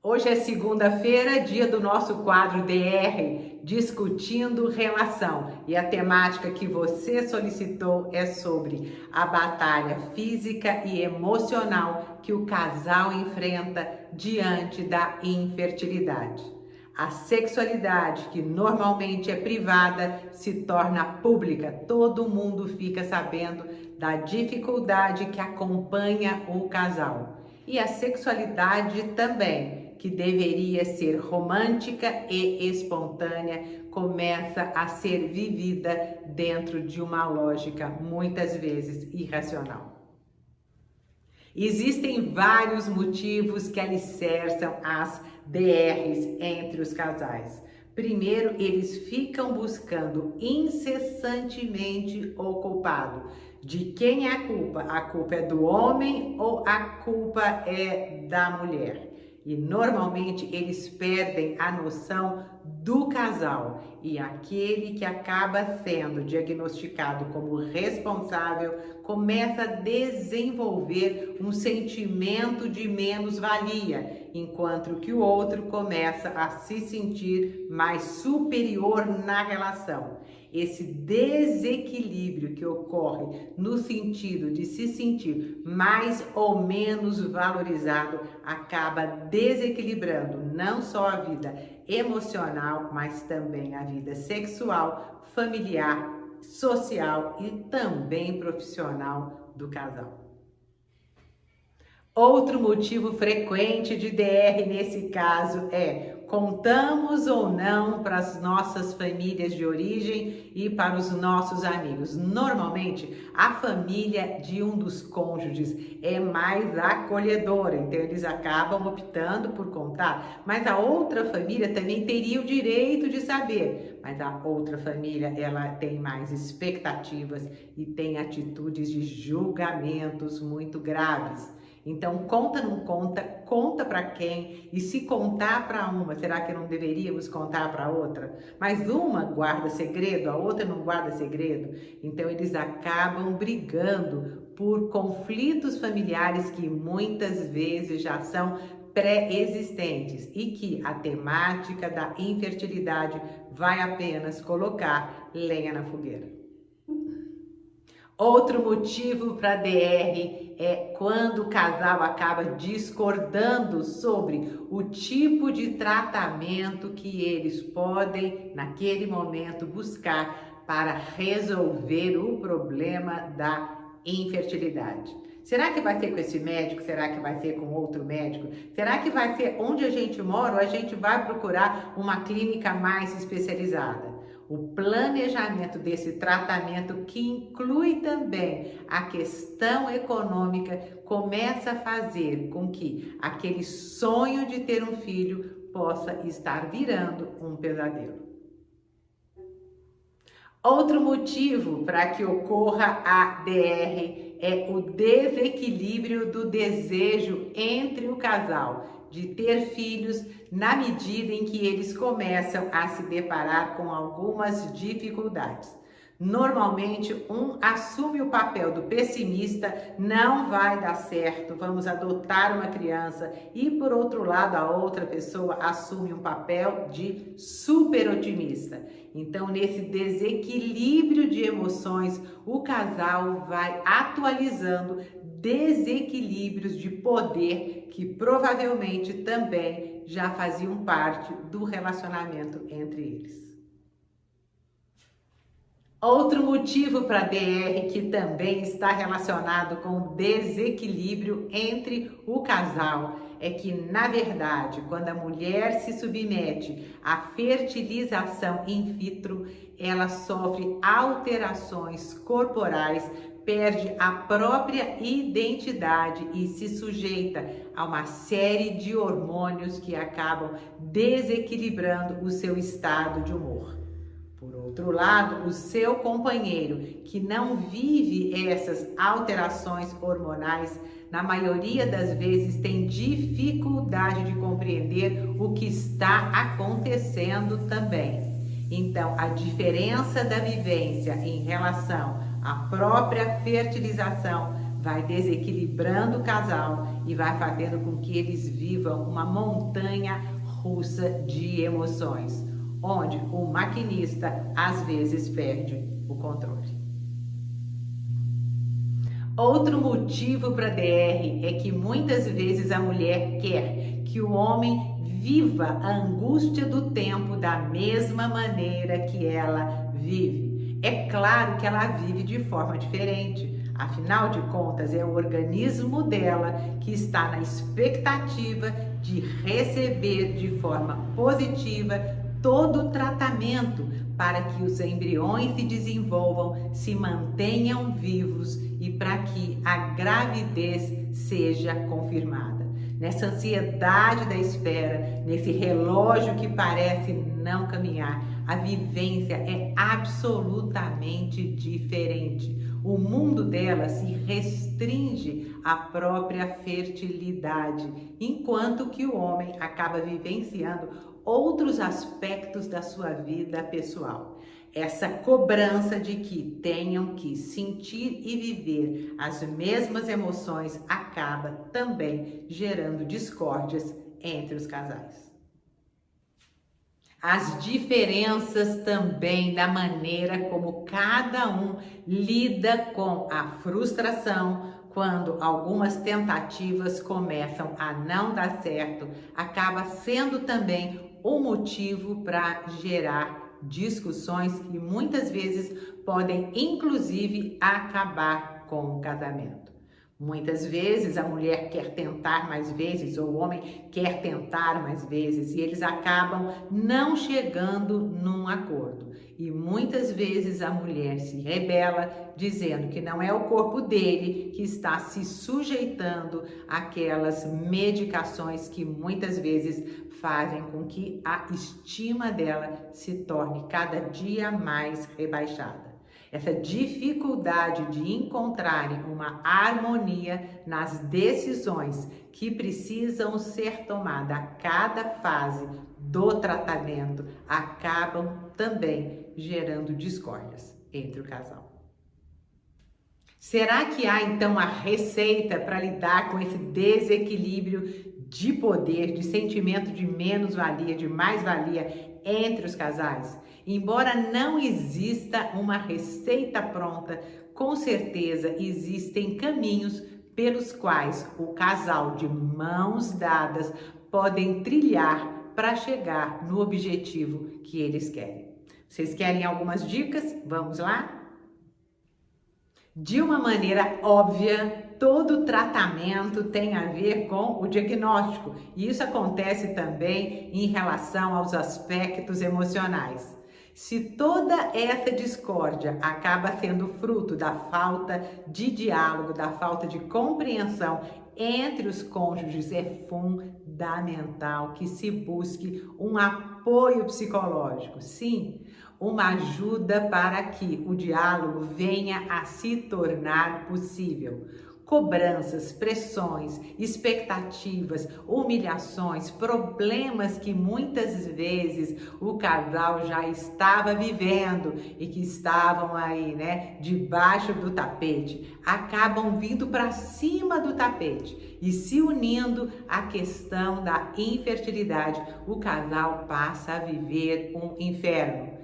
Hoje é segunda-feira, dia do nosso quadro DR, Discutindo Relação. E a temática que você solicitou é sobre a batalha física e emocional que o casal enfrenta diante da infertilidade. A sexualidade, que normalmente é privada, se torna pública. Todo mundo fica sabendo da dificuldade que acompanha o casal. E a sexualidade também, que deveria ser romântica e espontânea, começa a ser vivida dentro de uma lógica muitas vezes irracional. Existem vários motivos que alicerçam as DRs entre os casais. Primeiro, eles ficam buscando incessantemente o culpado. De quem é a culpa? A culpa é do homem ou a culpa é da mulher? E normalmente eles perdem a noção do casal, e aquele que acaba sendo diagnosticado como responsável começa a desenvolver um sentimento de menos-valia, enquanto que o outro começa a se sentir mais superior na relação. Esse desequilíbrio que ocorre no sentido de se sentir mais ou menos valorizado acaba desequilibrando não só a vida emocional, mas também a vida sexual, familiar, social e também profissional do casal. Outro motivo frequente de DR nesse caso é: contamos ou não para as nossas famílias de origem e para os nossos amigos. Normalmente, a família de um dos cônjuges é mais acolhedora, então eles acabam optando por contar, mas a outra família também teria o direito de saber, mas a outra família, ela tem mais expectativas e tem atitudes de julgamentos muito graves. Então, conta, não conta, conta para quem? E se contar para uma, será que não deveríamos contar para outra? Mas uma guarda segredo, a outra não guarda segredo. Então, eles acabam brigando por conflitos familiares que muitas vezes já são pré-existentes e que a temática da infertilidade vai apenas colocar lenha na fogueira. Outro motivo para DR é quando o casal acaba discordando sobre o tipo de tratamento que eles podem, naquele momento, buscar para resolver o problema da infertilidade. Será que vai ser com esse médico? Será que vai ser com outro médico? Será que vai ser onde a gente mora ou a gente vai procurar uma clínica mais especializada? O planejamento desse tratamento, que inclui também a questão econômica, começa a fazer com que aquele sonho de ter um filho possa estar virando um pesadelo. Outro motivo para que ocorra a DR é o desequilíbrio do desejo entre o casal de ter filhos na medida em que eles começam a se deparar com algumas dificuldades. Normalmente, um assume o papel do pessimista, não vai dar certo, vamos adotar uma criança, e por outro lado, a outra pessoa assume um papel de super otimista. Então, nesse desequilíbrio de emoções, o casal vai atualizando desequilíbrios de poder que provavelmente também já faziam parte do relacionamento entre eles. Outro motivo para DR, que também está relacionado com o desequilíbrio entre o casal, é que, na verdade, quando a mulher se submete à fertilização in vitro, ela sofre alterações corporais, perde a própria identidade e se sujeita a uma série de hormônios que acabam desequilibrando o seu estado de humor. Por outro lado, o seu companheiro, que não vive essas alterações hormonais, na maioria das vezes tem dificuldade de compreender o que está acontecendo também. Então, a diferença da vivência em relação à própria fertilização vai desequilibrando o casal e vai fazendo com que eles vivam uma montanha russa de emoções, onde o maquinista às vezes perde o controle. Outro motivo para DR é que muitas vezes a mulher quer que o homem viva a angústia do tempo da mesma maneira que ela vive. É claro que ela vive de forma diferente, afinal de contas é o organismo dela que está na expectativa de receber de forma positiva todo o tratamento para que os embriões se desenvolvam, se mantenham vivos e para que a gravidez seja confirmada. Nessa ansiedade da espera, nesse relógio que parece não caminhar, a vivência é absolutamente diferente. O mundo dela se restringe à própria fertilidade, enquanto que o homem acaba vivenciando outros aspectos da sua vida pessoal. Essa cobrança de que tenham que sentir e viver as mesmas emoções acaba também gerando discórdias entre os casais. As diferenças também da maneira como cada um lida com a frustração, quando algumas tentativas começam a não dar certo, acaba sendo também o motivo para gerar discussões que muitas vezes podem inclusive acabar com o casamento. Muitas vezes a mulher quer tentar mais vezes ou o homem quer tentar mais vezes e eles acabam não chegando num acordo. E muitas vezes a mulher se rebela dizendo que não é o corpo dele que está se sujeitando àquelas medicações que muitas vezes fazem com que a estima dela se torne cada dia mais rebaixada. Essa dificuldade de encontrarem uma harmonia nas decisões que precisam ser tomadas a cada fase do tratamento acabam também gerando discórdias entre o casal. Será que há então a receita para lidar com esse desequilíbrio de poder, de sentimento de menos-valia, de mais-valia entre os casais? Embora não exista uma receita pronta, com certeza existem caminhos pelos quais o casal de mãos dadas podem trilhar para chegar no objetivo que eles querem. Vocês querem algumas dicas? Vamos lá? De uma maneira óbvia, todo tratamento tem a ver com o diagnóstico, e isso acontece também em relação aos aspectos emocionais. Se toda essa discórdia acaba sendo fruto da falta de diálogo, da falta de compreensão entre os cônjuges, é fundamental que se busque um apoio psicológico. Sim, uma ajuda para que o diálogo venha a se tornar possível. Cobranças, pressões, expectativas, humilhações, problemas que muitas vezes o casal já estava vivendo e que estavam aí, debaixo do tapete, acabam vindo para cima do tapete e se unindo à questão da infertilidade. O casal passa a viver um inferno.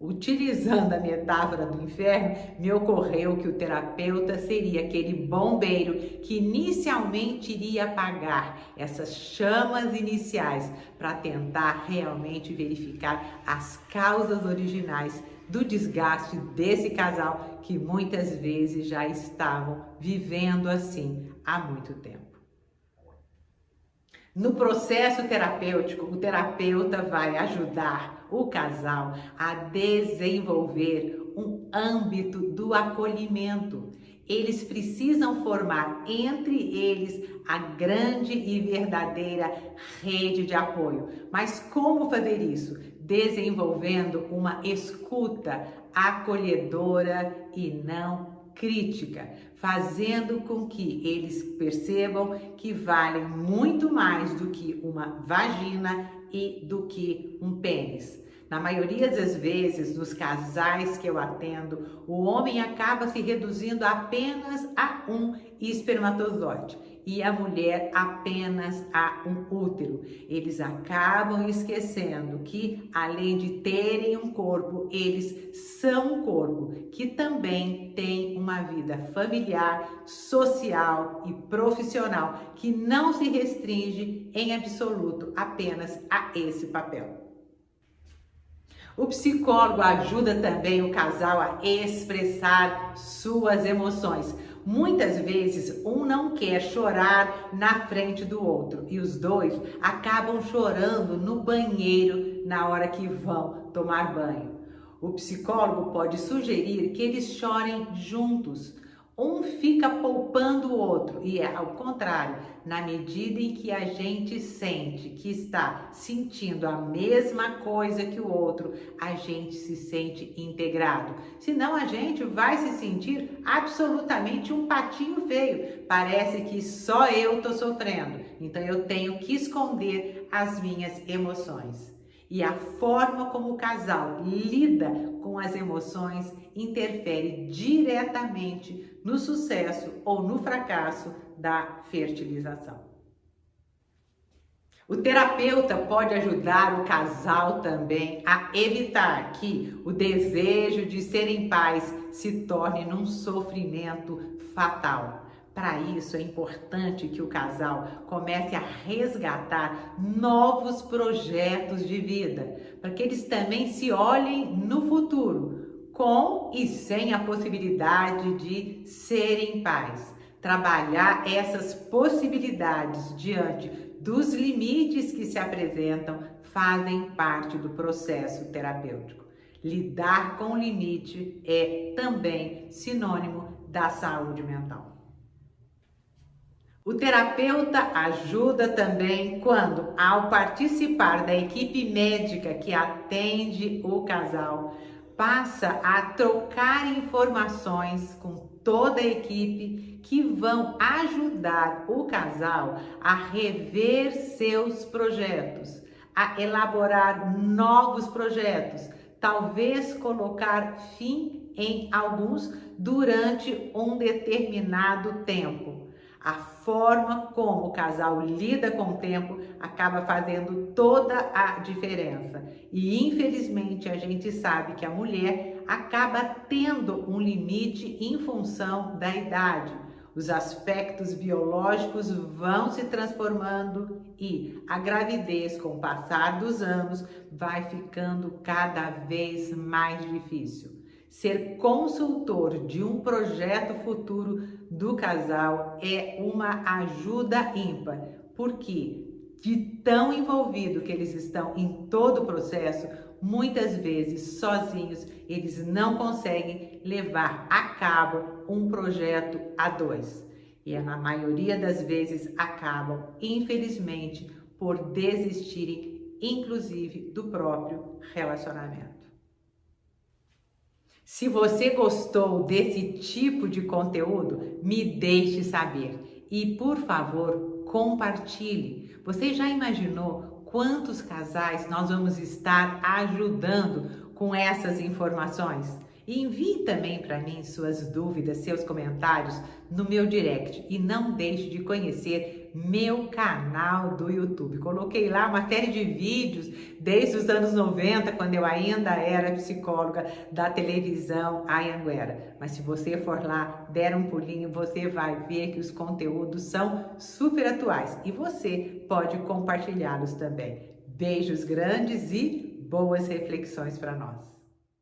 Utilizando a metáfora do inferno, me ocorreu que o terapeuta seria aquele bombeiro que inicialmente iria apagar essas chamas iniciais para tentar realmente verificar as causas originais do desgaste desse casal que muitas vezes já estavam vivendo assim há muito tempo. No processo terapêutico, o terapeuta vai ajudar o casal a desenvolver um âmbito do acolhimento. Eles precisam formar entre eles a grande e verdadeira rede de apoio. Mas como fazer isso? Desenvolvendo uma escuta acolhedora e não crítica, fazendo com que eles percebam que valem muito mais do que uma vagina e do que um pênis. Na maioria das vezes, nos casais que eu atendo, o homem acaba se reduzindo apenas a um espermatozoide e a mulher apenas a um útero. Eles acabam esquecendo que, além de terem um corpo, eles são um corpo que também tem uma vida familiar, social e profissional que não se restringe em absoluto apenas a esse papel. O psicólogo ajuda também o casal a expressar suas emoções. Muitas vezes um não quer chorar na frente do outro e os dois acabam chorando no banheiro na hora que vão tomar banho. O psicólogo pode sugerir que eles chorem juntos. Um fica poupando o outro e é ao contrário, na medida em que a gente sente que está sentindo a mesma coisa que o outro, a gente se sente integrado. Senão a gente vai se sentir absolutamente um patinho feio. Parece que só eu tô sofrendo, então eu tenho que esconder as minhas emoções. E a forma como o casal lida com as emoções interfere diretamente no sucesso ou no fracasso da fertilização. O terapeuta pode ajudar o casal também a evitar que o desejo de serem pais se torne num sofrimento fatal. Para isso, é importante que o casal comece a resgatar novos projetos de vida, para que eles também se olhem no futuro, com e sem a possibilidade de serem pais. Trabalhar essas possibilidades diante dos limites que se apresentam fazem parte do processo terapêutico. Lidar com o limite é também sinônimo da saúde mental. O terapeuta ajuda também quando, ao participar da equipe médica que atende o casal, passa a trocar informações com toda a equipe que vão ajudar o casal a rever seus projetos, a elaborar novos projetos, talvez colocar fim em alguns durante um determinado tempo. A forma como o casal lida com o tempo acaba fazendo toda a diferença. E infelizmente a gente sabe que a mulher acaba tendo um limite em função da idade. Os aspectos biológicos vão se transformando e a gravidez, com o passar dos anos, vai ficando cada vez mais difícil. Ser consultor de um projeto futuro do casal é uma ajuda ímpar, porque de tão envolvido que eles estão em todo o processo, muitas vezes sozinhos eles não conseguem levar a cabo um projeto a dois. E na maioria das vezes acabam, infelizmente, por desistirem, inclusive, do próprio relacionamento. Se você gostou desse tipo de conteúdo, me deixe saber e, por favor, compartilhe. Você já imaginou quantos casais nós vamos estar ajudando com essas informações? E envie também para mim suas dúvidas, seus comentários no meu direct e não deixe de conhecer meu canal do YouTube. Coloquei lá uma série de vídeos desde os anos 90, quando eu ainda era psicóloga da televisão Anhanguera. Mas se você for lá, der um pulinho, você vai ver que os conteúdos são super atuais e você pode compartilhá-los também. Beijos grandes e boas reflexões para nós.